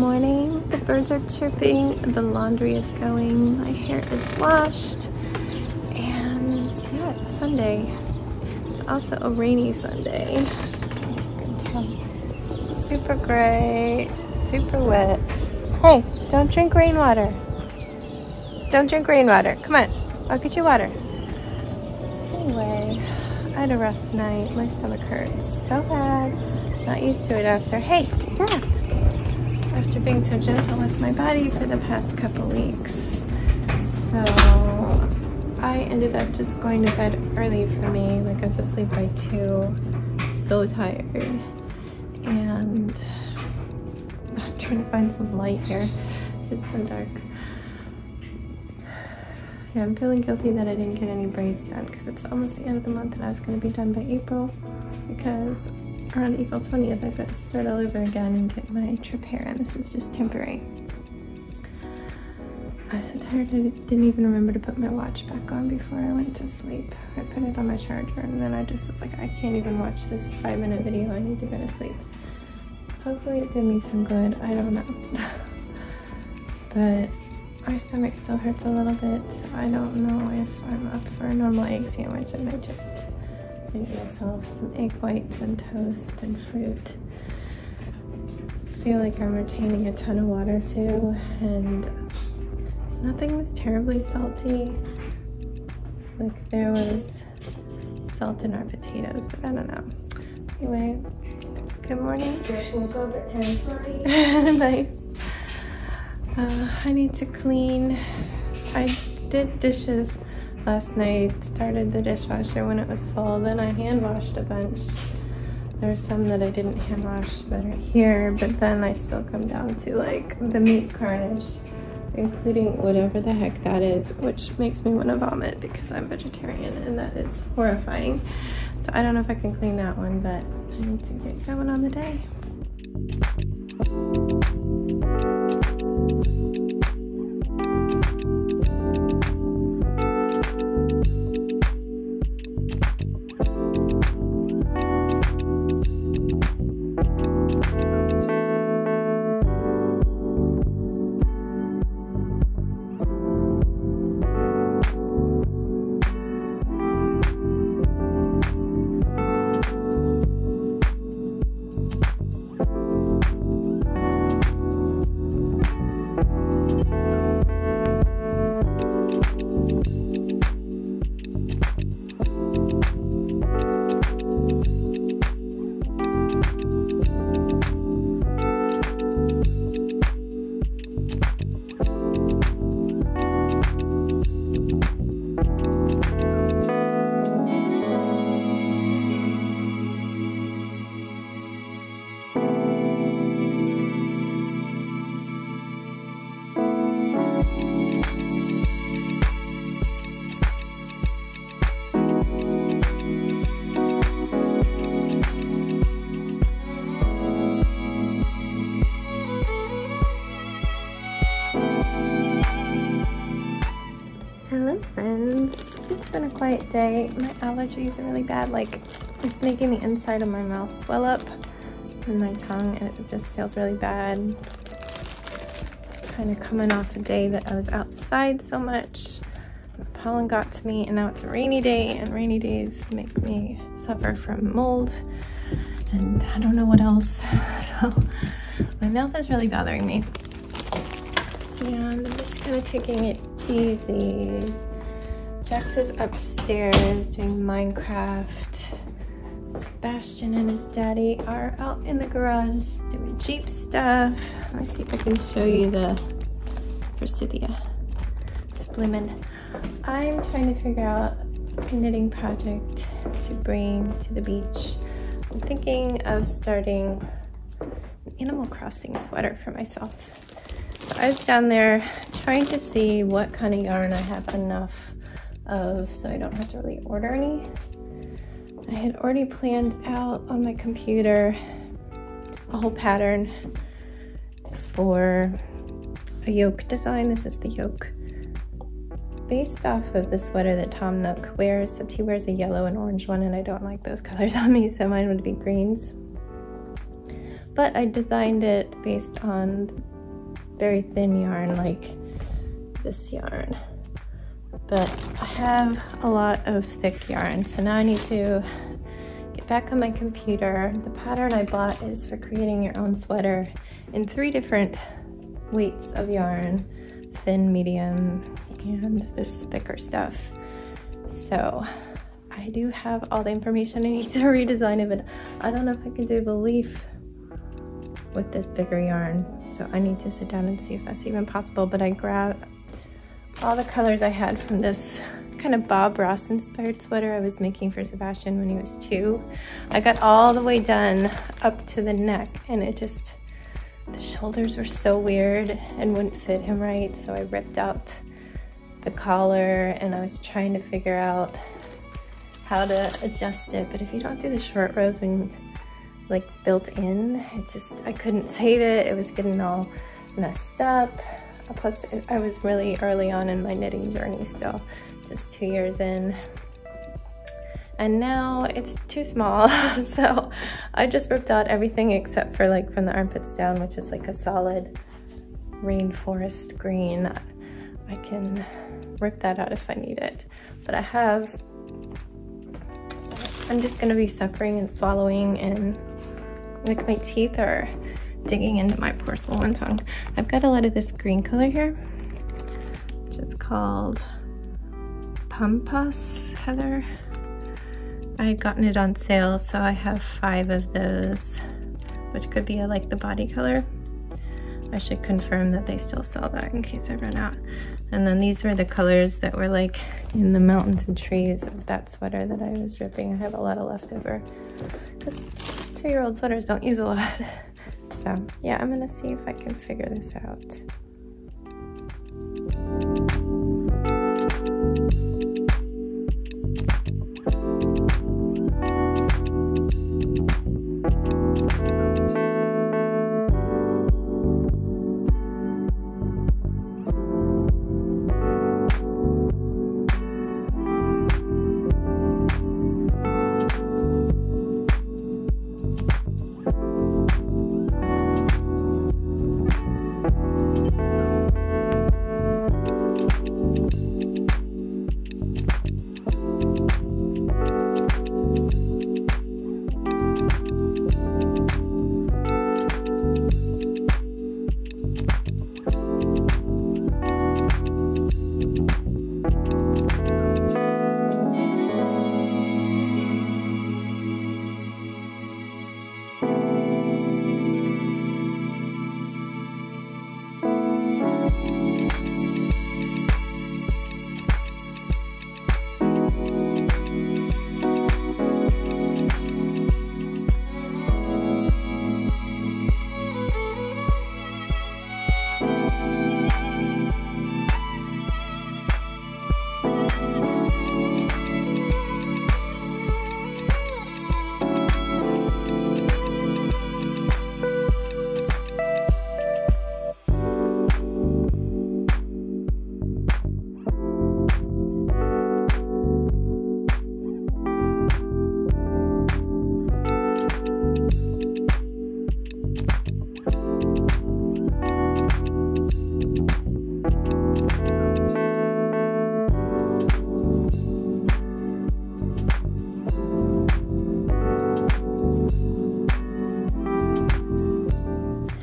morning. The birds are chirping, the laundry is going, my hair is washed, and yeah, it's Sunday. It's also a rainy Sunday. You can tell. Super gray, super wet. Hey, don't drink rainwater. Don't drink rainwater. Come on, I'll get you water. Anyway, I had a rough night. My stomach hurts so bad. Not used to it after. Hey, stop! After being so gentle with my body for the past couple weeks. So I ended up just going to bed early for me. Like I was asleep by 2. So tired. And I'm trying to find some light here. It's so dark. Yeah, I'm feeling guilty that I didn't get any braids done because it's almost the end of the month and I was going to be done by April, because around April 20th I've got to start all over again and get my trip hair, and this is just temporary. I was so tired I didn't even remember to put my watch back on before I went to sleep. I put it on my charger and then I just was like, I can't even watch this 5-minute video, I need to go to sleep. Hopefully it did me some good, I don't know. But my stomach still hurts a little bit, so I don't know if I'm up for a normal egg sandwich. I might just make myself some egg whites and toast and fruit. I feel like I'm retaining a ton of water too, and nothing was terribly salty. Like there was salt in our potatoes, but I don't know. Anyway, good morning. Just woke up at 10:40. Nice. I need to clean. I did dishes last night, started the dishwasher when it was full, then I hand washed a bunch. There were some that I didn't hand wash that are here, but then I still come down to like the meat garnish, including whatever the heck that is, which makes me want to vomit because I'm vegetarian and that is horrifying. So I don't know if I can clean that one, but I need to get going on the day. Hello friends, it's been a quiet day. My allergies are really bad, like it's making the inside of my mouth swell up and my tongue, and it just feels really bad. Kind of coming off the day that I was outside so much. The pollen got to me, and now it's a rainy day, and rainy days make me suffer from mold and I don't know what else. So my mouth is really bothering me. And I'm just kind of taking it easy. Jax is upstairs doing Minecraft. Sebastian and his daddy are out in the garage doing Jeep stuff. Let me see if I can show you the forsythia. It's blooming. I'm trying to figure out a knitting project to bring to the beach. I'm thinking of starting an Animal Crossing sweater for myself. So I was down there trying to see what kind of yarn I have enough of so I don't have to really order any. I had already planned out on my computer a whole pattern for a yoke design. This is the yoke based off of the sweater that Tom Nook wears, except he wears a yellow and orange one and I don't like those colors on me, so mine would be greens. But I designed it based on very thin yarn like this yarn. But I have a lot of thick yarn, so now I need to get back on my computer. The pattern I bought is for creating your own sweater in 3 different weights of yarn, thin, medium, and this thicker stuff. So I do have all the information I need to redesign it, but I don't know if I can do the leaf with this bigger yarn. So I need to sit down and see if that's even possible. But I grabbed all the colors I had from this kind of Bob Ross inspired sweater I was making for Sebastian when he was 2. I got all the way done up to the neck, and it just, the shoulders were so weird and wouldn't fit him right. So I ripped out the collar, and I was trying to figure out how to adjust it. But if you don't do the short rows when like built in, it just, I couldn't save it. It was getting all messed up. Plus I was really early on in my knitting journey still, just 2 years in. And now it's too small. So I just ripped out everything except for like from the armpits down, which is like a solid rainforest green. I can rip that out if I need it. But I'm just gonna be suffering and swallowing, and like my teeth are digging into my porcelain tongue. I've got a lot of this green color here, which is called Pampas Heather. I had gotten it on sale, so I have 5 of those, which could be like the body color. I should confirm that they still sell that in case I run out. And then these were the colors that were like in the mountains and trees of that sweater that I was ripping. I have a lot of leftover because 2-year-old sweaters don't use a lot. So yeah, I'm gonna see if I can figure this out.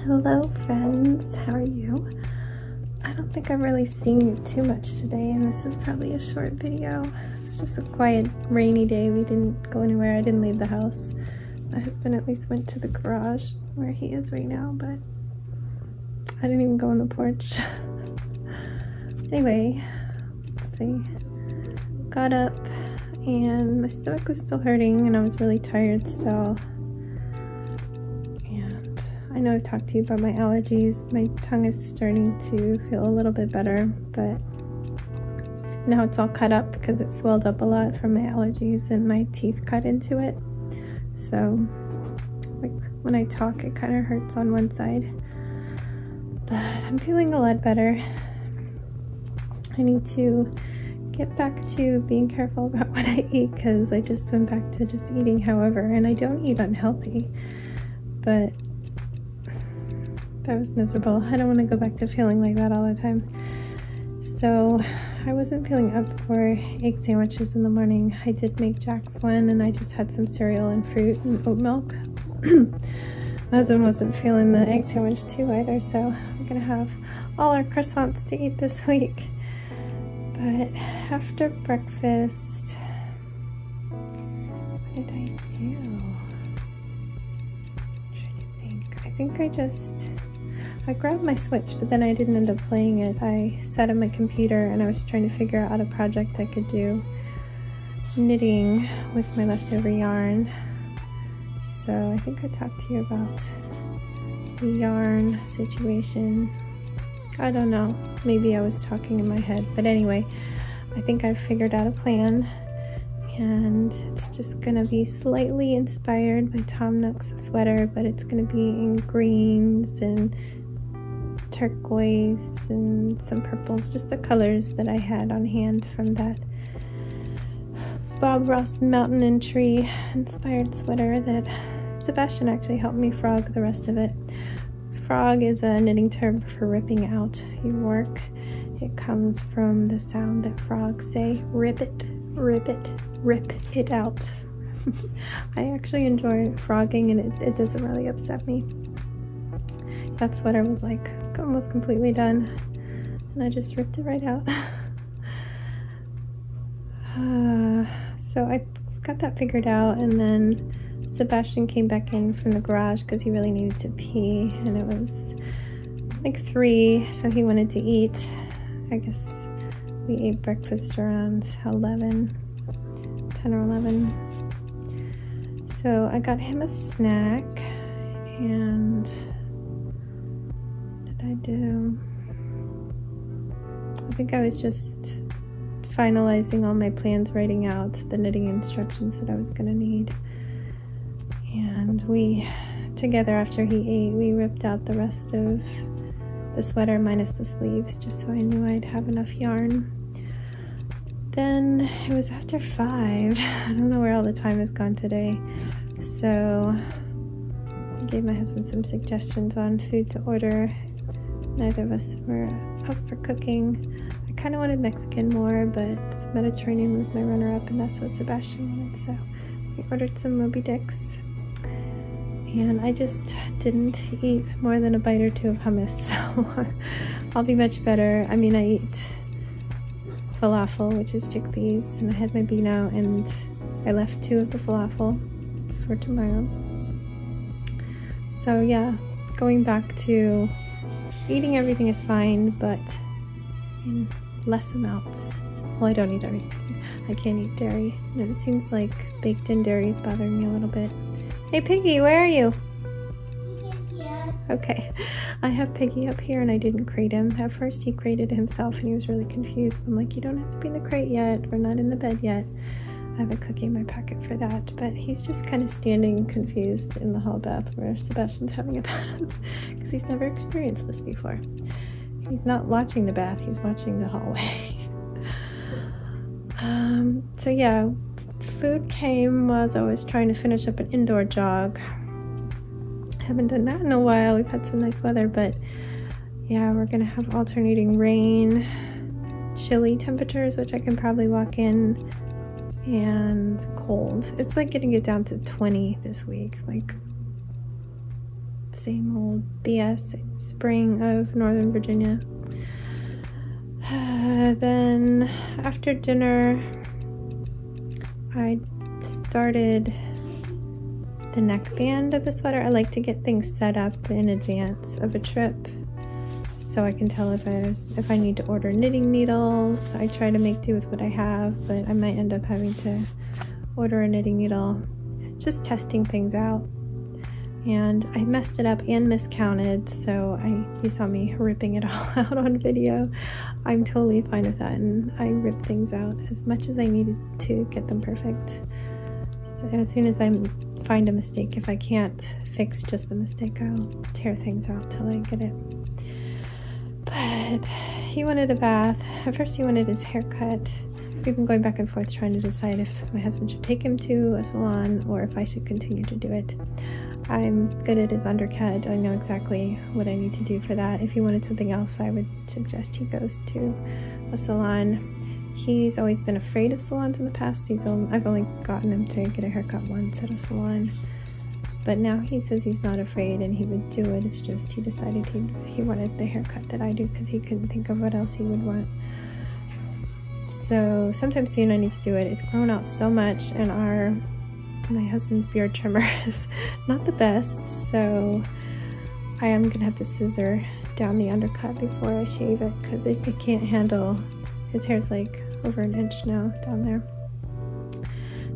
Hello friends, how are you? I don't think I've really seen you too much today, and this is probably a short video. It's just a quiet rainy day. We didn't go anywhere. I didn't leave the house. My husband at least went to the garage where he is right now, but I didn't even go on the porch. Anyway, let's see. Got up and my stomach was still hurting and I was really tired still. And I know I've talked to you about my allergies. My tongue is starting to feel a little bit better, but now it's all cut up because it swelled up a lot from my allergies and my teeth cut into it. So like when I talk, it kind of hurts on one side, but I'm feeling a lot better. I need to get back to being careful about what I eat because I just went back to just eating however, and I don't eat unhealthy, but That was miserable. I don't want to go back to feeling like that all the time. So I wasn't feeling up for egg sandwiches in the morning. I did make Jack's one, and I just had some cereal and fruit and oat milk. My husband wasn't feeling the egg sandwich too either, so I'm gonna have all our croissants to eat this week. But after breakfast, what did I do? I'm trying to think. I think I grabbed my Switch, but then I didn't end up playing it. I sat at my computer and I was trying to figure out a project I could do knitting with my leftover yarn. So I think I talked to you about the yarn situation. I don't know, maybe I was talking in my head, but anyway, I think I've figured out a plan, and it's just gonna be slightly inspired by Tom Nook's sweater, but it's gonna be in greens and turquoise and some purples, just the colors that I had on hand from that Bob Ross mountain and tree inspired sweater that Sebastian actually helped me frog the rest of it. Frog is a knitting term for ripping out your work. It comes from the sound that frogs say, rip it, rip it, rip it out. I actually enjoy frogging, and it doesn't really upset me. That sweater was like almost completely done, and I just ripped it right out. So I got that figured out, and then Sebastian came back in from the garage because he really needed to pee, and it was like 3, so he wanted to eat. I guess we ate breakfast around 10 or 11. So I got him a snack, and what did I do? I think I was just finalizing all my plans, writing out the knitting instructions that I was gonna need. And we, together after he ate, we ripped out the rest of the sweater minus the sleeves, just so I knew I'd have enough yarn. Then it was after 5. I don't know where all the time has gone today. So I gave my husband some suggestions on food to order. Neither of us were up for cooking. I kind of wanted Mexican more, but Mediterranean was my runner-up, and that's what Sebastian wanted, so we ordered some Moby Dicks. And I just didn't eat more than a bite or 2 of hummus, so I'll be much better. I mean, I eat falafel, which is chickpeas, and I had my beano, and I left 2 of the falafel for tomorrow. So yeah, going back to eating everything is fine, but in less amounts. Well, I don't eat everything. I can't eat dairy, and it seems like baked in dairy is bothering me a little bit. Hey Piggy, where are you? Okay, I have Piggy up here and I didn't crate him. At first he crated himself and he was really confused. I'm like, you don't have to be in the crate yet. We're not in the bed yet. I have a cookie in my pocket for that, but he's just kind of standing confused in the hall bath where Sebastian's having a bath because he's never experienced this before. He's not watching the bath, he's watching the hallway. So yeah, food came as I was trying to finish up an indoor jog. Haven't done that in a while. We've had some nice weather, but yeah, we're gonna have alternating rain, chilly temperatures, which I can probably walk in, and cold. It's like getting it down to 20 this week, like same old BS spring of Northern Virginia. Then after dinner, I started the neckband of the sweater. I like to get things set up in advance of a trip so I can tell if I need to order knitting needles. I try to make do with what I have, but I might end up having to order a knitting needle. Just testing things out. And I messed it up and miscounted, so you saw me ripping it all out on video. I'm totally fine with that, and I rip things out as much as I needed to get them perfect. So as soon as I find a mistake, if I can't fix just the mistake, I'll tear things out till I get it. But But he wanted a bath. At first he wanted his hair cut. We've been going back and forth trying to decide if my husband should take him to a salon or if I should continue to do it. I'm good at his undercut. I know exactly what I need to do for that. If he wanted something else, I would suggest he goes to a salon. He's always been afraid of salons in the past. I've only gotten him to get a haircut once at a salon. But now he says he's not afraid and he would do it. It's just he decided he wanted the haircut that I do because he couldn't think of what else he would want. So sometime soon I need to do it. It's grown out so much, and my husband's beard trimmer is not the best, so I am gonna have to scissor down the undercut before I shave it because it can't handle. His hair's like over an inch now down there.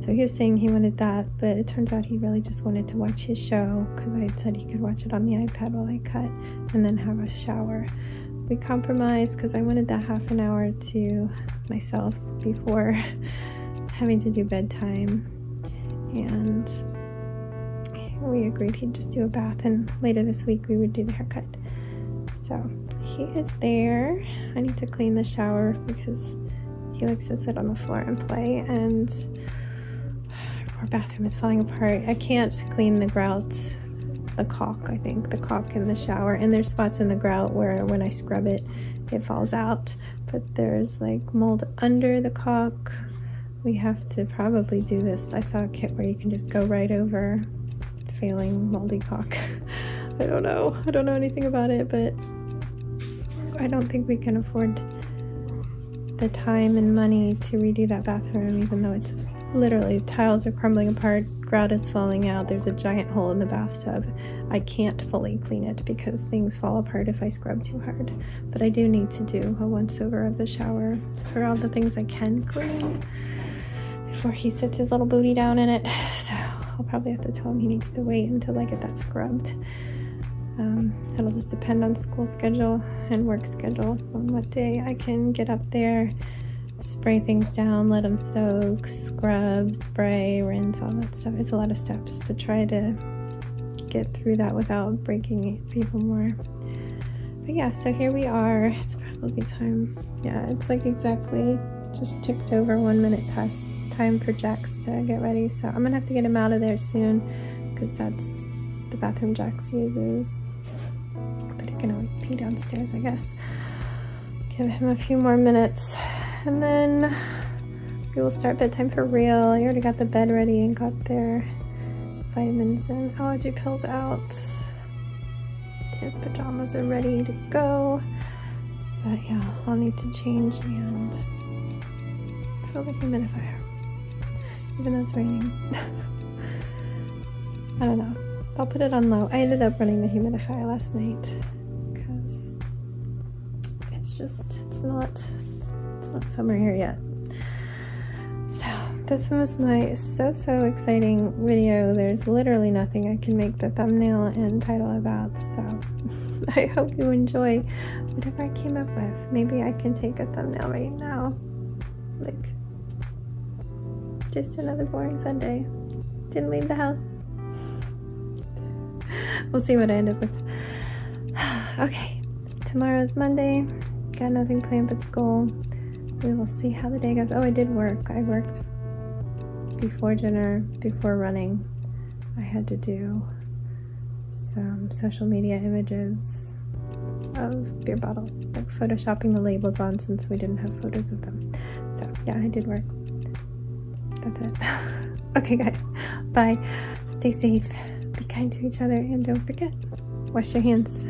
So he was saying he wanted that, but it turns out he really just wanted to watch his show because I had said he could watch it on the iPad while I cut and then have a shower. We compromised because I wanted that half an hour to myself before having to do bedtime, and we agreed he'd just do a bath and later this week we would do the haircut. So he is there. I need to clean the shower because he likes to sit on the floor and play, and our bathroom is falling apart. I can't clean the grout, the caulk in the shower, and there's spots in the grout where when I scrub it, it falls out, but there's like mold under the caulk. We have to probably do this. I saw a kit where you can just go right over failing moldy caulk. I don't know anything about it, but I don't think we can afford the time and money to redo that bathroom, even though it's literally tiles are crumbling apart, grout is falling out, there's a giant hole in the bathtub. I can't fully clean it because things fall apart if I scrub too hard, but I do need to do a once over of the shower for all the things I can clean before he sits his little booty down in it. So I'll probably have to tell him he needs to wait until I get that scrubbed. It'll just depend on school schedule and work schedule on what day I can get up there, spray things down, let them soak, scrub, spray, rinse, all that stuff. It's a lot of steps to try to get through that without breaking people more. But yeah, so here we are. It's probably time. Yeah, it's like exactly just ticked over 1 minute past time for Jax to get ready. So I'm gonna have to get him out of there soon because that's the bathroom Jax uses. But he can always pee downstairs, I guess. Give him a few more minutes and then we will start bedtime for real. I already got the bed ready and got their vitamins and allergy pills out. His pajamas are ready to go. But yeah, I'll need to change and fill the humidifier, even though it's raining. I don't know. I'll put it on low. I ended up running the humidifier last night because it's not summer here yet. So this was my so exciting video. There's literally nothing I can make the thumbnail and title about, so I hope you enjoy whatever I came up with. Maybe I can take a thumbnail right now, like just another boring Sunday. Didn't leave the house. We'll see what I end up with. Okay, tomorrow's Monday. Got nothing planned but school. We will see how the day goes. Oh, I did work. I worked before dinner, before running. I had to do some social media images of beer bottles, like photoshopping the labels on since we didn't have photos of them. So yeah, I did work. That's it. Okay guys, bye. Stay safe, be kind to each other, and don't forget, wash your hands.